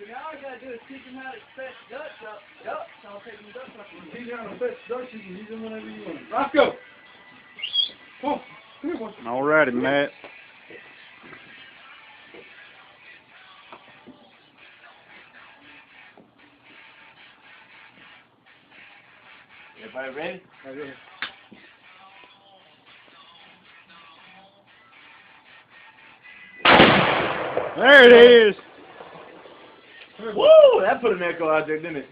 So now all I gotta do is teach him how to fetch ducks up. Ducks, I'll take him ducks up. Teach him how to fetch ducks, you can use them whenever you want. Roscoe! Come on. Come here, boy. Alrighty, Matt. Everybody ready? Right here. There it is. Woo! That put an echo out there, didn't it?